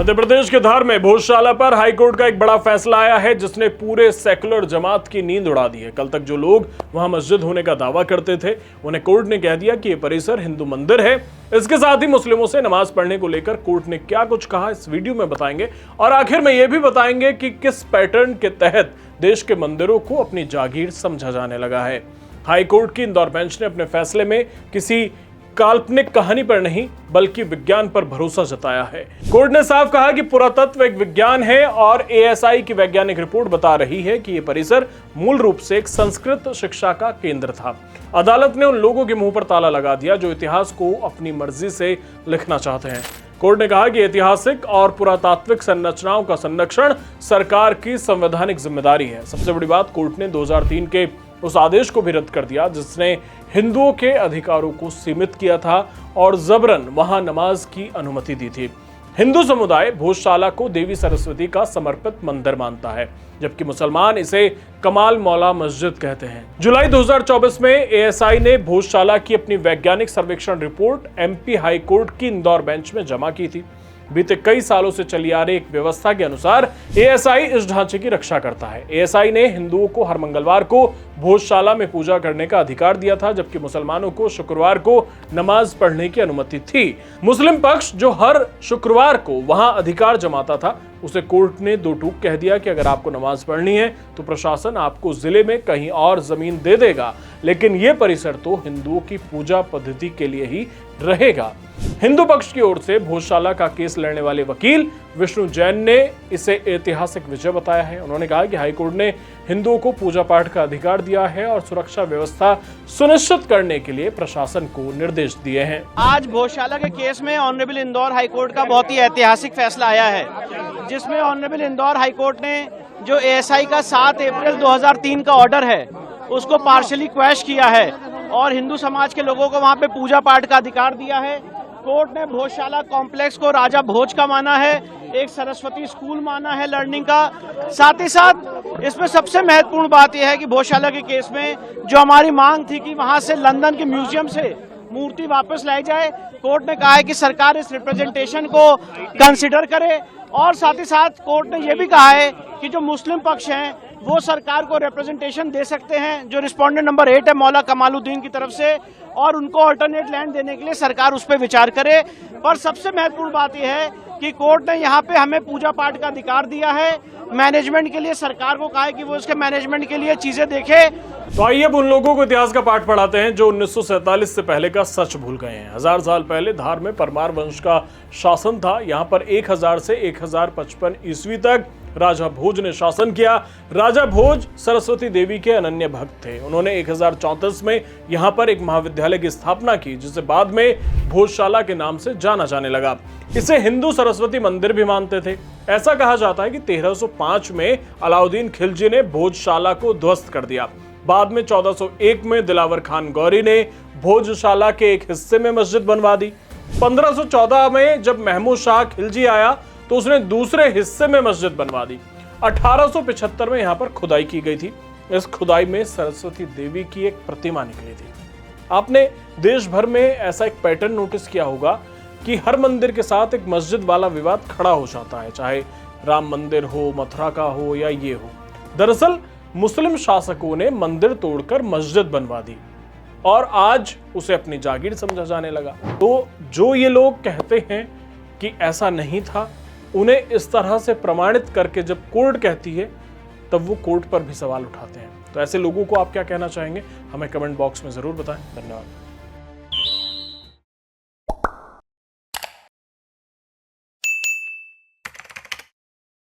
मध्य प्रदेश के धार में भोजशाला पर हाईकोर्ट का एक बड़ा फैसला आया है जिसने पूरे सेकुलर जमात की नींद उड़ा दी है। कल तक जो लोग वहां मस्जिद होने का दावा करते थे उन्हें कोर्ट ने कह दिया कि यह परिसर हिंदू मंदिर है। इसके साथ ही मुस्लिमों से नमाज पढ़ने को लेकर कोर्ट ने क्या कुछ कहा इस वीडियो में बताएंगे और आखिर में यह भी बताएंगे कि किस पैटर्न के तहत देश के मंदिरों को अपनी जागीर समझा जाने लगा है। हाईकोर्ट की इंदौर बेंच ने अपने फैसले में किसी काल्पनिक कहानी पर नहीं बल्कि विज्ञान पर भरोसा जताया है। कोर्ट ने साफ कहा कि पुरातत्व एक विज्ञान है और एएसआई की वैज्ञानिक रिपोर्ट बता रही है कि यह परिसर मूल रूप से एक संस्कृत शिक्षा का केंद्र था। अदालत ने उन लोगों के मुंह पर ताला लगा दिया जो इतिहास को अपनी मर्जी से लिखना चाहते हैं। कोर्ट ने कहा कि ऐतिहासिक और पुरातात्विक संरचनाओं का संरक्षण सरकार की संवैधानिक जिम्मेदारी है। सबसे बड़ी बात, कोर्ट ने 2003 के उस आदेश को भी रद्द कर दिया जिसने हिंदुओं के अधिकारों को सीमित किया था और जबरन वहां नमाज की अनुमति दी थी। हिंदू समुदाय भोजशाला को देवी सरस्वती का समर्पित मंदिर मानता है जबकि मुसलमान इसे कमाल मौला मस्जिद कहते हैं। जुलाई 2024 में एएसआई ने भोजशाला की अपनी वैज्ञानिक सर्वेक्षण रिपोर्ट एमपी हाईकोर्ट की इंदौर बेंच में जमा की थी। बीते कई सालों से चली आ रही एक व्यवस्था के अनुसार एएसआई इस ढांचे की रक्षा करता है। एएसआई ने हिंदुओं को हर मंगलवार को भोजशाला में पूजा करने का अधिकार दिया था जबकि मुसलमानों को शुक्रवार को नमाज पढ़ने की अनुमति थी। मुस्लिम पक्ष जो हर शुक्रवार को वहां अधिकार जमाता था उसे कोर्ट ने दो टूक कह दिया कि अगर आपको नमाज पढ़नी है तो प्रशासन आपको जिले में कहीं और जमीन दे देगा, लेकिन यह परिसर तो हिंदुओं की पूजा पद्धति के लिए ही रहेगा। हिंदू पक्ष की ओर से भोजशाला का केस लड़ने वाले वकील विष्णु जैन ने इसे ऐतिहासिक विजय बताया है। उन्होंने कहा कि हाईकोर्ट ने हिंदुओं को पूजा पाठ का अधिकार दिया है और सुरक्षा व्यवस्था सुनिश्चित करने के लिए प्रशासन को निर्देश दिए हैं। आज भोजशाला के केस में ऑनरेबल इंदौर हाईकोर्ट का बहुत ही ऐतिहासिक फैसला आया है जिसमें ऑनरेबल इंदौर हाईकोर्ट ने जो एएसआई का 7 अप्रैल 2003 का ऑर्डर है उसको पार्शली क्वैश किया है और हिंदू समाज के लोगों को वहां पे पूजा पाठ का अधिकार दिया है। कोर्ट ने भोजशाला कॉम्प्लेक्स को राजा भोज का माना है, एक सरस्वती स्कूल माना है लर्निंग का। साथ ही साथ इसमें सबसे महत्वपूर्ण बात यह है कि भोजशाला के केस में जो हमारी मांग थी कि वहां से लंदन के म्यूजियम से मूर्ति वापस लाई जाए, कोर्ट ने कहा है कि सरकार इस रिप्रेजेंटेशन को कंसिडर करे और साथ ही साथ कोर्ट ने यह भी कहा है कि जो मुस्लिम पक्ष हैं वो सरकार को रिप्रेजेंटेशन दे सकते हैं जो रिस्पोंडेंट नंबर 8 है मौला कमालुद्दीन की तरफ से, और उनको अल्टरनेट लैंड देने के लिए सरकार उस पर विचार करे। पर सबसे महत्वपूर्ण बात यह है कि कोर्ट ने यहाँ पे हमें पूजा पाठ का अधिकार दिया है। मैनेजमेंट के लिए सरकार को कहा है कि वो इसके मैनेजमेंट के लिए चीजें देखे। तो आइए अब उन लोगों को इतिहास का पाठ पढ़ाते हैं जो 1947 से पहले का सच भूल गए हैं। 1000 साल पहले धार में परमार वंश का शासन था। यहाँ पर 1000 से 1055 ईस्वी तक राजा भोज ने शासन किया। राजा भोज सरस्वती देवी के अनन्य भक्त थे। उन्होंने 1034 में यहाँ पर एक महाविद्यालय की स्थापना की जिसे बाद में भोजशाला के नाम से जाना जाने लगा। इसे हिंदू सरस्वती मंदिर भी मानते थे। ऐसा कहा जाता है कि 1305 में अलाउद्दीन खिलजी ने भोजशाला को ध्वस्त कर दिया। बाद में 1401 में दिलावर खान गौरी ने भोजशाला के एक हिस्से में मस्जिद बनवा दी। 1514 में जब महमूद शाह खिलजी आया तो उसने दूसरे हिस्से में मस्जिद बनवा दी। 1875 में यहाँ पर खुदाई की गई थी। इस खुदाई में सरस्वती देवी की एक प्रतिमा निकली थी। आपने देश भर में ऐसा एक पैटर्न नोटिस किया होगा कि हर मंदिर के साथ एक मस्जिद वाला विवाद खड़ा हो जाता है, चाहे राम मंदिर हो, मथुरा का हो या ये हो। दरअसल मुस्लिम शासकों ने मंदिर तोड़कर मस्जिद बनवा दी और आज उसे अपनी जागीर समझा जाने लगा। तो जो ये लोग कहते हैं कि ऐसा नहीं था, उन्हें इस तरह से प्रमाणित करके जब कोर्ट कहती है तब वो कोर्ट पर भी सवाल उठाते हैं। तो ऐसे लोगों को आप क्या कहना चाहेंगे, हमें कमेंट बॉक्स में जरूर बताएं। धन्यवाद।